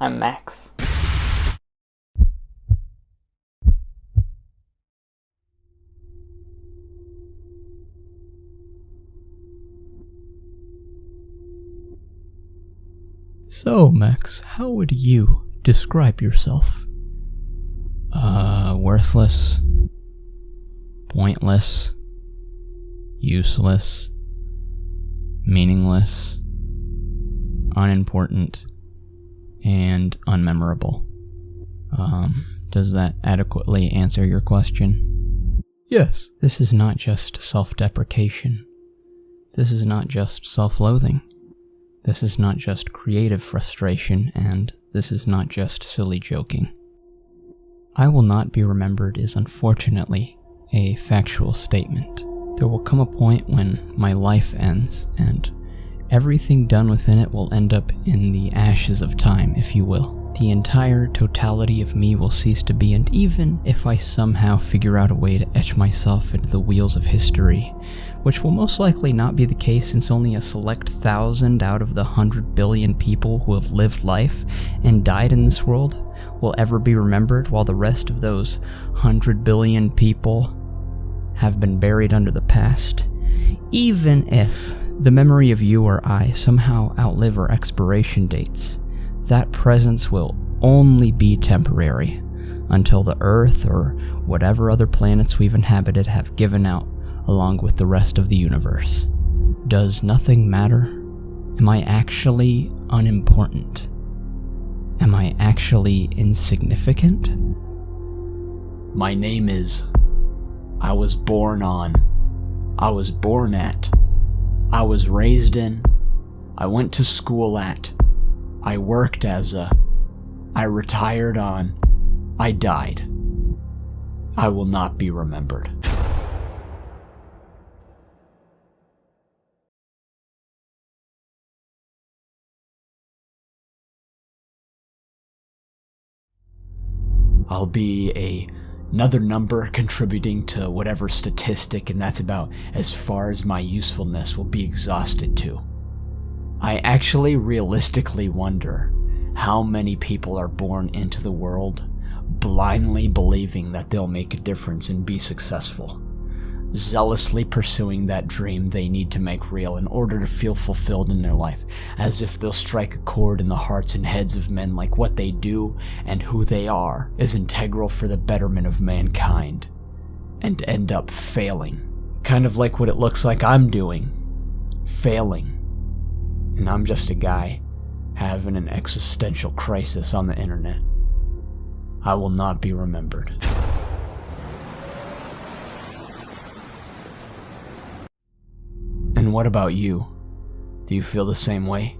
I'm Max. So, Max, how would you describe yourself? Worthless, pointless, useless, meaningless, unimportant, and unmemorable. Does that adequately answer your question? Yes. This is not just self-deprecation. This is not just self-loathing. This is not just creative frustration, and this is not just silly joking. I will not be remembered is unfortunately a factual statement. There will come a point when my life ends, and everything done within it will end up in the ashes of time, if you will. The entire totality of me will cease to be, and even if I somehow figure out a way to etch myself into the wheels of history, which will most likely not be the case since only a select 1,000 out of the 100 billion people who have lived life and died in this world will ever be remembered, while the rest of those 100 billion people have been buried under the past. Even if the memory of you or I somehow outlive our expiration dates, that presence will only be temporary until the Earth or whatever other planets we've inhabited have given out along with the rest of the universe. Does nothing matter? Am I actually unimportant? Am I actually insignificant? My name is... I was born on. I was born at. I was raised in. I went to school at. I worked as a... I retired on. I died. I will not be remembered. I'll be another number contributing to whatever statistic, and that's about as far as my usefulness will be exhausted to. I actually realistically wonder how many people are born into the world blindly believing that they'll make a difference and be successful, zealously pursuing that dream they need to make real in order to feel fulfilled in their life, as if they'll strike a chord in the hearts and heads of men like what they do and who they are is integral for the betterment of mankind, and end up failing. Kind of like what it looks like I'm doing. Failing. And I'm just a guy having an existential crisis on the internet. I will not be remembered. And what about you? Do you feel the same way?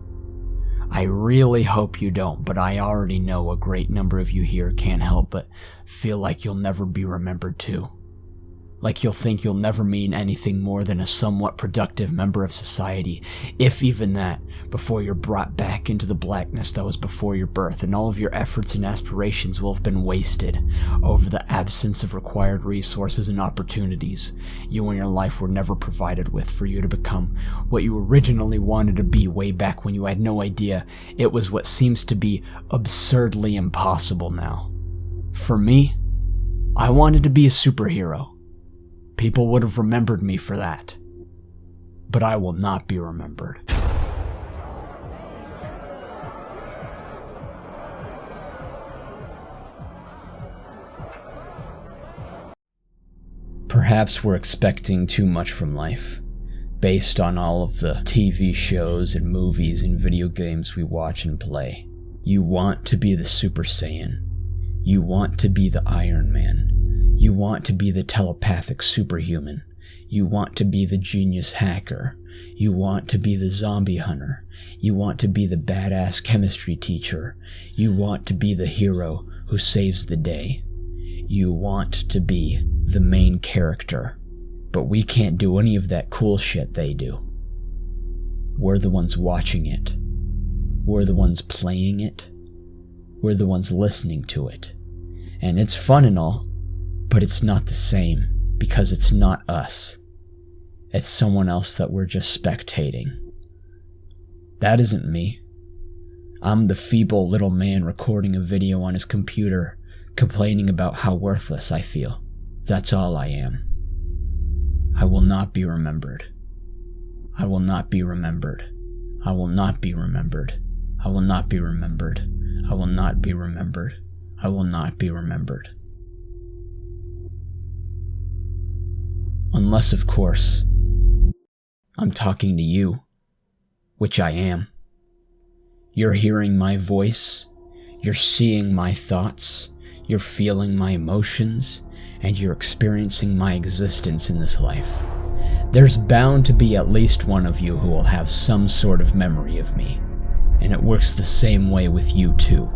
I really hope you don't, but I already know a great number of you here can't help but feel like you'll never be remembered too. Like you'll think you'll never mean anything more than a somewhat productive member of society, if even that, before you're brought back into the blackness that was before your birth, and all of your efforts and aspirations will have been wasted over the absence of required resources and opportunities you and your life were never provided with for you to become what you originally wanted to be way back when you had no idea it was what seems to be absurdly impossible now. For me, I wanted to be a superhero. People would have remembered me for that. But I will not be remembered. Perhaps we're expecting too much from life, based on all of the TV shows and movies and video games we watch and play. You want to be the Super Saiyan. You want to be the Iron Man. You want to be the telepathic superhuman. You want to be the genius hacker. You want to be the zombie hunter. You want to be the badass chemistry teacher. You want to be the hero who saves the day. You want to be the main character. But we can't do any of that cool shit they do. We're the ones watching it. We're the ones playing it. We're the ones listening to it. And it's fun and all, but it's not the same, because it's not us. It's someone else that we're just spectating. That isn't me. I'm the feeble little man recording a video on his computer, complaining about how worthless I feel. That's all I am. I will not be remembered. I will not be remembered. I will not be remembered. I will not be remembered. I will not be remembered. I will not be remembered. Unless, of course, I'm talking to you, which I am. You're hearing my voice, you're seeing my thoughts, you're feeling my emotions, and you're experiencing my existence in this life. There's bound to be at least one of you who will have some sort of memory of me, and it works the same way with you too.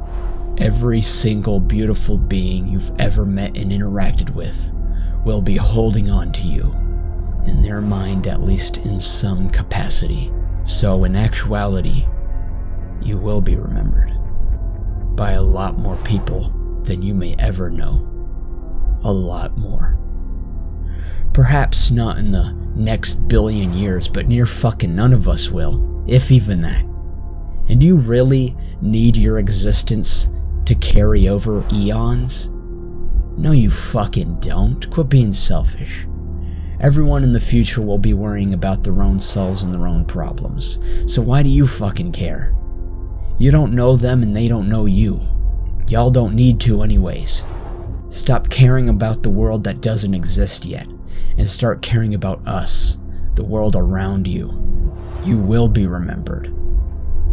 Every single beautiful being you've ever met and interacted with will be holding on to you, in their mind at least in some capacity. So in actuality, you will be remembered by a lot more people than you may ever know. A lot more. Perhaps not in the next billion years, but near fucking none of us will, if even that. And do you really need your existence to carry over eons? No, you fucking don't. Quit being selfish. Everyone in the future will be worrying about their own selves and their own problems. So why do you fucking care? You don't know them and they don't know you. Y'all don't need to anyways. Stop caring about the world that doesn't exist yet, and start caring about us, the world around you. You will be remembered.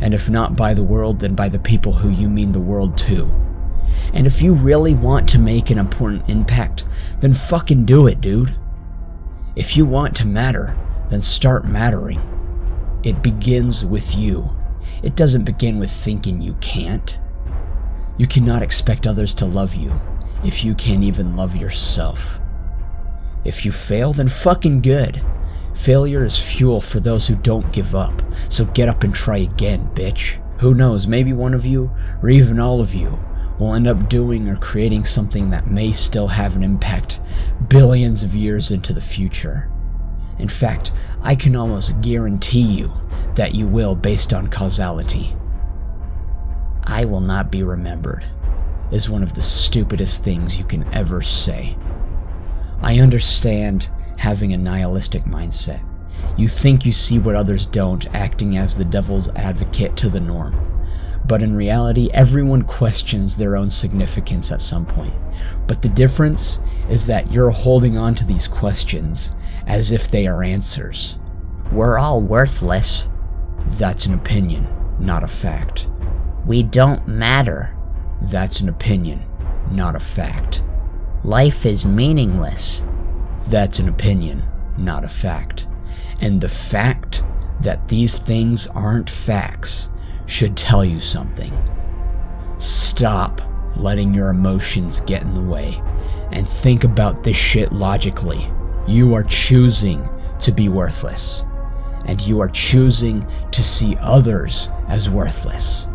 And if not by the world, then by the people who you mean the world to. And if you really want to make an important impact, then fucking do it, dude. If you want to matter, then start mattering. It begins with you. It doesn't begin with thinking you can't. You cannot expect others to love you if you can't even love yourself. If you fail, then fucking good. Failure is fuel for those who don't give up, so get up and try again, bitch. Who knows, maybe one of you, or even all of you, will end up doing or creating something that may still have an impact billions of years into the future. In fact, I can almost guarantee you that you will based on causality. I will not be remembered is one of the stupidest things you can ever say. I understand having a nihilistic mindset. You think you see what others don't, acting as the devil's advocate to the norm. But in reality, everyone questions their own significance at some point. But the difference is that you're holding on to these questions as if they are answers. We're all worthless. That's an opinion, not a fact. We don't matter. That's an opinion, not a fact. Life is meaningless. That's an opinion, not a fact. And the fact that these things aren't facts should tell you something. Stop letting your emotions get in the way and think about this shit logically. You are choosing to be worthless, and you are choosing to see others as worthless.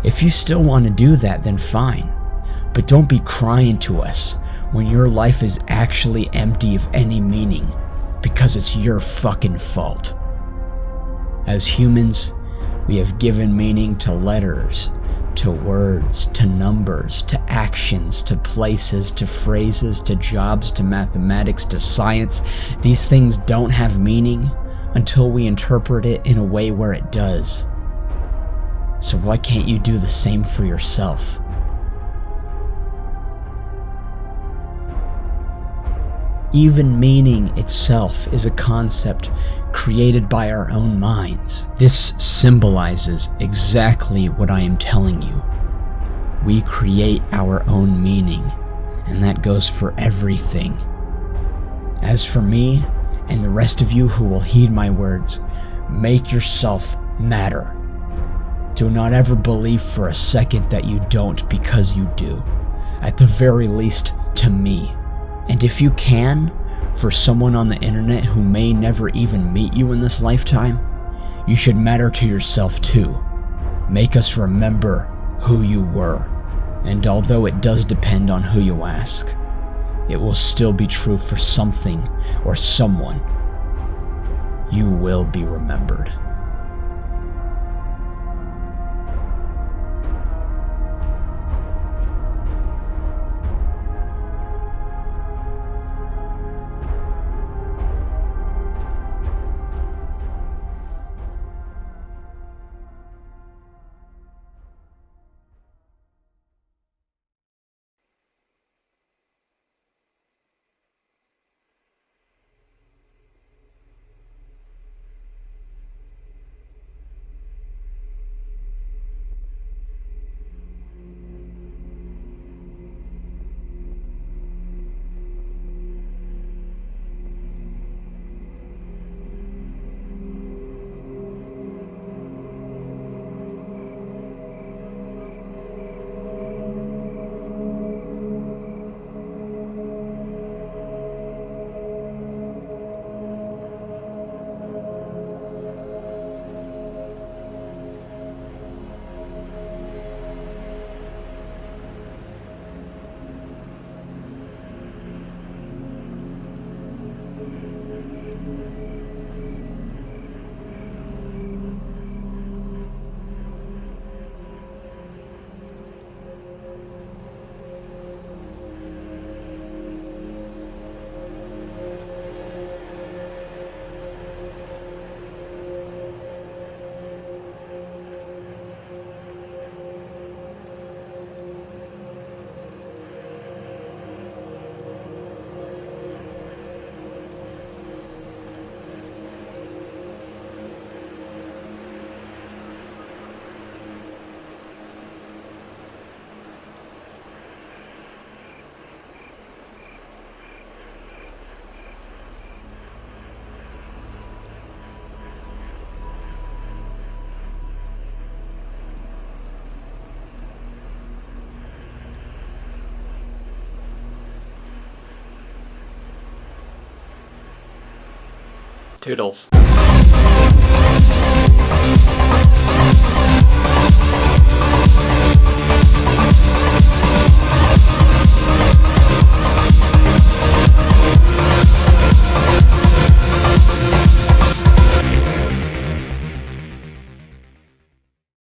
If you still want to do that, then fine. But don't be crying to us when your life is actually empty of any meaning, because it's your fucking fault. As humans, we have given meaning to letters, to words, to numbers, to actions, to places, to phrases, to jobs, to mathematics, to science. These things don't have meaning until we interpret it in a way where it does. So why can't you do the same for yourself? Even meaning itself is a concept created by our own minds. This symbolizes exactly what I am telling you. We create our own meaning, and that goes for everything. As for me, and the rest of you who will heed my words, make yourself matter. Do not ever believe for a second that you don't, because you do. At the very least, to me. And if you can, for someone on the internet who may never even meet you in this lifetime, you should matter to yourself too. Make us remember who you were. And although it does depend on who you ask, it will still be true for something or someone. You will be remembered. Toodles.